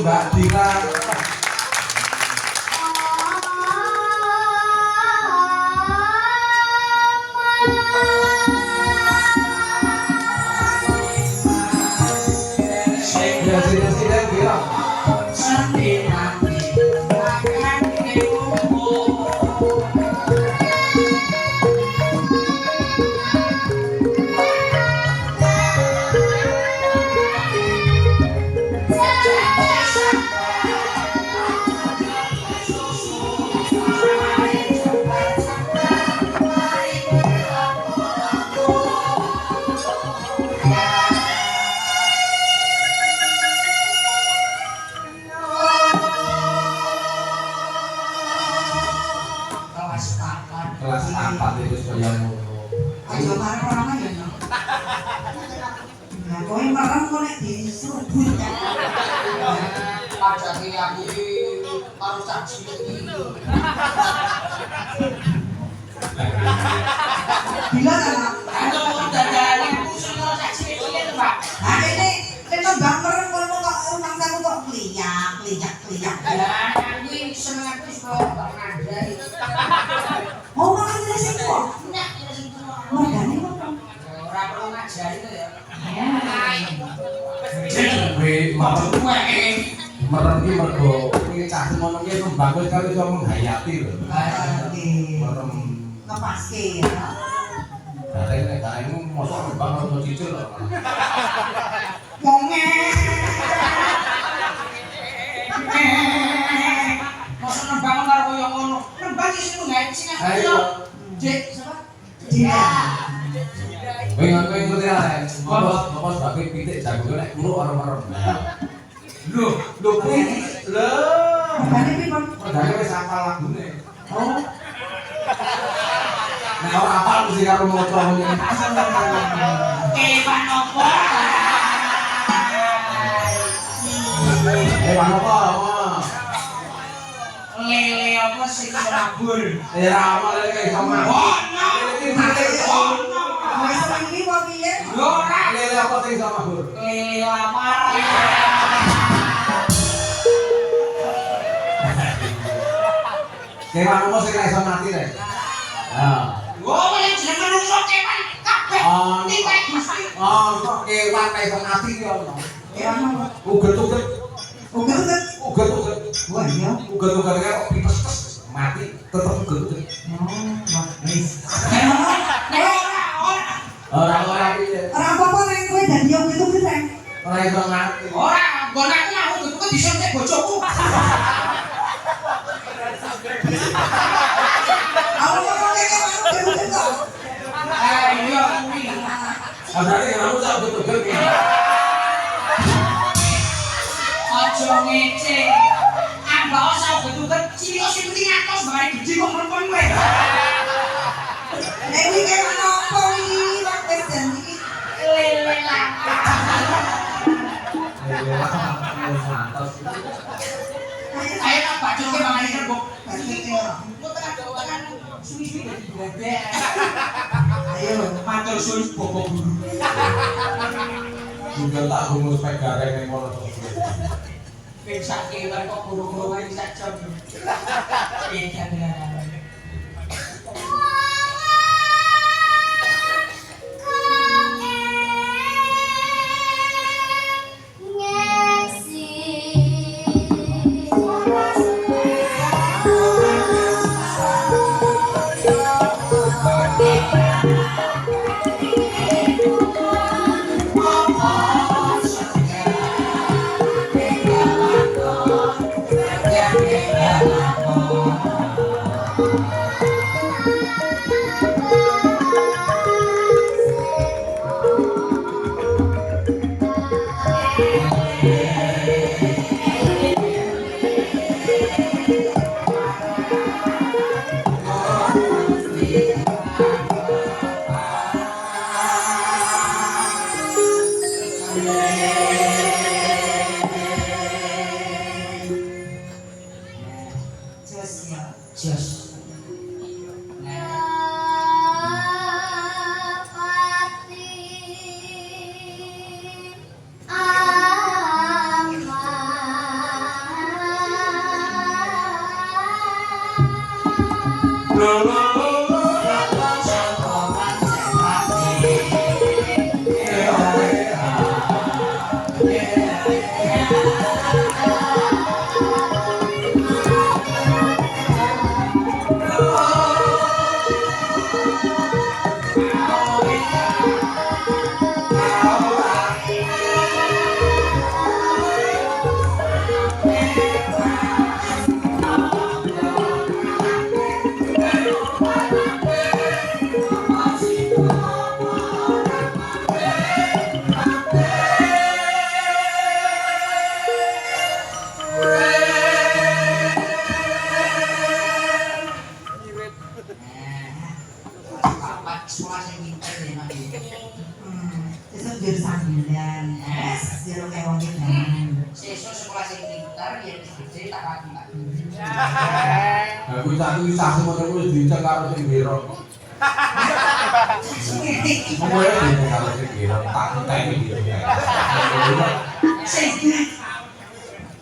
Mbak Dina. Kelas 4 itu supaya ngono. Ayo bareng orang aja no. Nah, kowe merem kok nek diserubut ya. Padahal aku iki karo caci iki. Bila kan Aku mau dadane pusing karo caci iki lho, Pak. nah ini tembang merem kono kok mangsamu kok kliyak. Lah, aku seneng aku kok ngandai. Oh, makan sing kok. Nek sing tuwa. Mergane kok. Ora perlu ngajari to ya. Kowe merem iki mergo iki cah ngono ki bagus kali iso menghayati lho. Oke. Merem. Ngepaske ya. Bareng nek kaemu mosok nembang karo cicil lho. Monge. Mosok nembang karo koyo ngono. Nembang iki sing ngaji sing Ayo. Dik, sapa? Dia. Kowe ngerti ae. Apa sebagai pitik jago nek kluk karo merem. Lho kuwi lho. Mergane pripun? Padahal wis hafal lagune. Oh. Nek ora hafal mesti karo maca ngene. Kewan opo? Ewan apa? Lele apa sing mabur? Ya ora lek iso mabur. Ono. Ono. Wis iki kok piye? Lho ora. Lele apa sing iso mabur? Lele lamar. Kewan apa sing iso mati rek? Ah. Oh, yang jeneng menungso kewan kabeh. Tiwek Gusti. Oh, kok kewan iso mati ki ono. Ya ono. Uget-uget. Uget-uget. Uget-uget. Wah, iya. Uget-uget karo pipes mati tetep uget-uget. Oh, wis. Ora piye. Ora apa-apa nek kowe dadi uget-uget rek. Ora iso mati. Ora, nggon aku mau gitu disuntik bojoku. Aku ngomong kene uget-uget kok. Ayo kuwi. Berarti kamu tak uget-uget ki. Aja ngece. Ambak sak betul-betul cilik sing penting atos bare gede kok merempon kowe. Nek iki kene apa iki? Wis jan iki. Lele langka. Ayo tak bacoke mangane kerbok. Kok tekan doanan suwi-suwi dadi bebek. Ayo. Matur suwun Bapak Guru. Juga tak gumus pek gareng ning kono. Wis sak kewan kok guru-guru wae sak jam. Edan tenan. Sekolah sing pinter ya Mas. Sesuk jur sambilan. Jero kewong iki. Sesuk sekolah sing pinter ya wis gede tak lagi Pak. Aku satu ngono kuwi dicek karo sing berok. Apa ya dicek karo sing berok tak enteni iki. Sing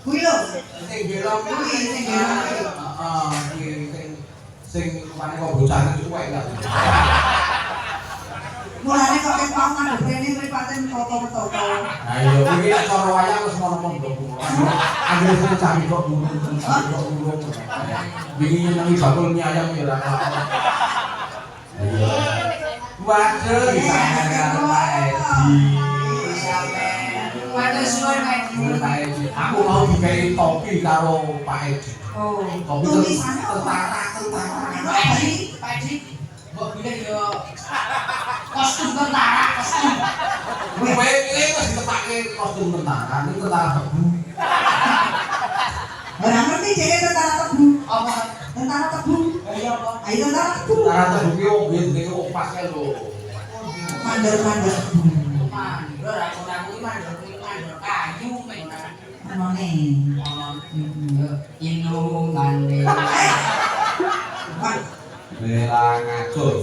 kuwi lho, Sing berok kuwi sing berok. Heeh, sing rupane kok bocah cuwek lah. Mulane kok ketong nang rene mripaten foto-foto. Nah iya kuwi nek cara wayang wis ngono-ngono. Anggere sing cari kok burung. Wingi nyenengi bakul mie ayam ya ora. Waduh, bisa karo Pak Edi. Matur suwun Pak Edi. Aku mau dikai topi karo Pak Edi. Oh, Topi tulisannya tentara. Pak Edi, mbok bilang yo kostum tentara, kostum. Kowe iki wis ditepake kostum tentara, ini tentara tebu. ora ngerti jeke tentara tebu. Apa? Tentara tebu. Iya apa? Ayo tentara tebu. Tentara tebu ki wong biyen opas kae lho. Mandor-mandor tebu. Mandor aku kuwi mandor kayu men. Anone. Inungane. Bela ngacur.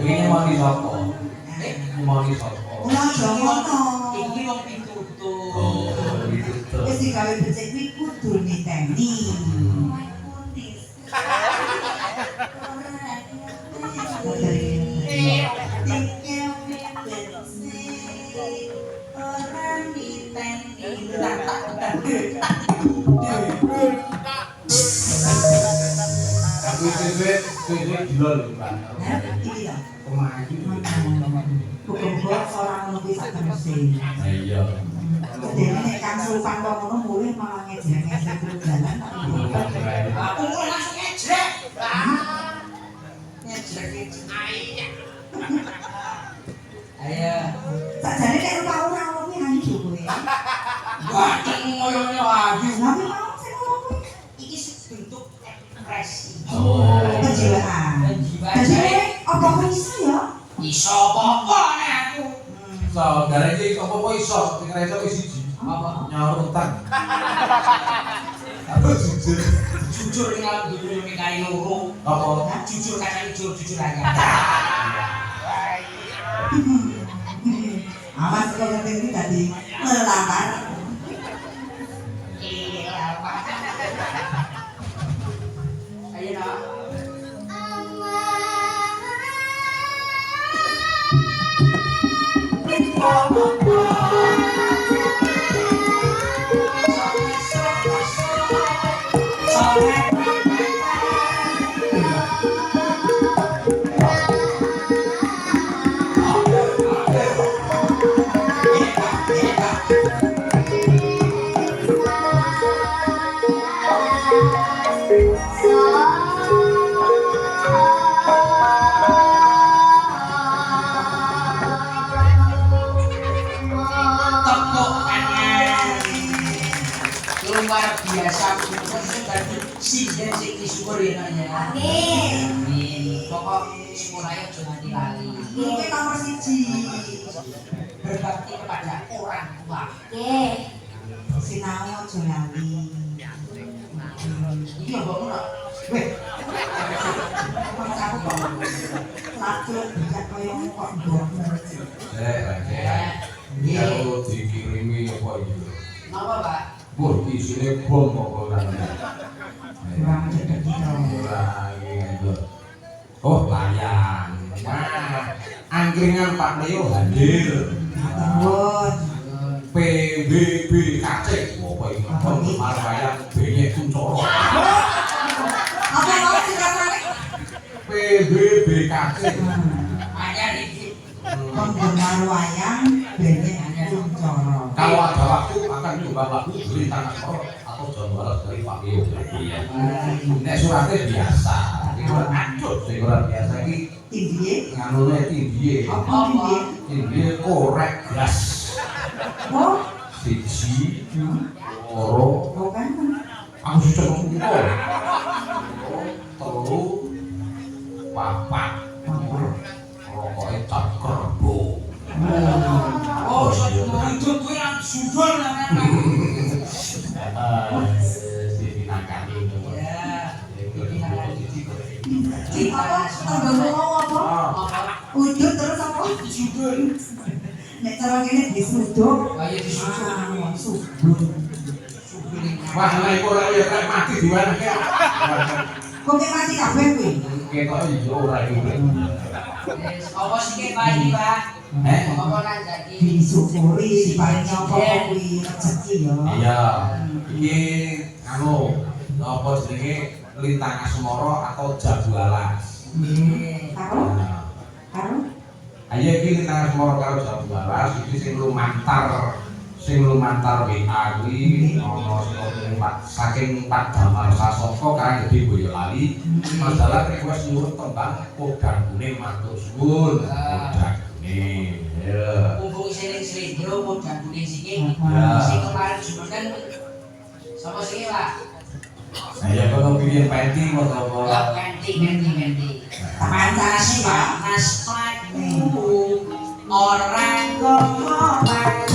Ini mau di sopo. Mau di sopo. Ora jomono. Iki wong pitutur. Oh, gitu. Wis digawe becik kuwi kudu niteni. Aku duit gila lho, Pak. Iki ya. Kemaju. Buka-buka orang ngono kuwi sak teruse. Iya. Dene nek Kang Sultan kok ngono mulih malah ngejrek-ngejrek jalan. Aku mulai langsung ngejrek. Ngejrek. Ayo. Sakjane nek ora ngono kuwi ayu kowe. Batik ngoyo-ngoyo ayu. Tapi mau sing ngono kuwi Iki bentuk ekspresi. Oh. kejiwaan. Dadi kowe apa kowe iso ya? Iso apa-apa nek aku. So, gara iki apa iso, sing iso wis siji. Apa? Nyaur utang. Aku jujur. Jujur ning alam dunya ning kali loro. Apa? Jujur kacang jujur aja. Awas kok ngerti iki dadi lelatar. Iya, Pak. Ayo nak. Thank you. biasa putus dadi sinden sing misuwur ya Nak ya. Amin. Amin. Pokok sekolah aja nganti lali. Ini nomor 1. Berbakti kepada orang tua. Nggih. Sinau aja lali. Iki ya mbokmu nak. Weh. Aku kok lacut bijak kaya kok ndok. Ya lo dikirimi apa iki? Napa, Pak? Mbok isine bom apa ora? Kurang cedek kita. Ora iki. Oh, layang. Wah, angkringan Pak Leo hadir. Ampun. PBB kacik. Apa iki? Kemar wayang benyek kuncoro. Apa mau dikatakan? PBB kacik. Anyar iki. Penggemar wayang benyek kuncoro. Kalau ada waktu akan coba lagu Lintang Asmoro atau Jambarat dari Pak Leo. Nek suratnya biasa, itu ancut sing ora biasa iki Tinggi. nganune tindhiye. Apa tinggi? Tindhiye korek gas. Oh, Siji, loro, bukan. aku sudah ngomong. Telu, papat, rokoknya tak kerbo. Oh, itu kuwi nang sudul nang. Ditinangkani itu. Apa? Tergantung mau apa? Udut terus apa? Sudul. Nek cara kene disuduk. Kaya disusul. Subul. Wah, nek ora ya rek mati diwanake. Kok mati kabeh kuwi? Ketok iki ora iki. Apa sih Pak iki, Pak? Apa nang dadi Disyukuri paling apa kuwi rezeki ya. Iya. Iki anu apa jenenge Lintang Asmoro atau Jabualas. nggih. Karo? Karo? Ayo iki Lintang Asmoro karo Jabualas iki sing lumantar WA kuwi ana saking Pak Damar Sasoko kang Gede Boyolali. Masalah request nyuwun tembang Kodang Kuning matur suwun. Kodang Kuning. Ya. Mumpung sering slendro modal kuning siki. Ya. Sing kemarin jumenten sapa sih, Pak? Saya kalau pilih penti mau tahu Ya ganti. Pancasila. Nasmatu orang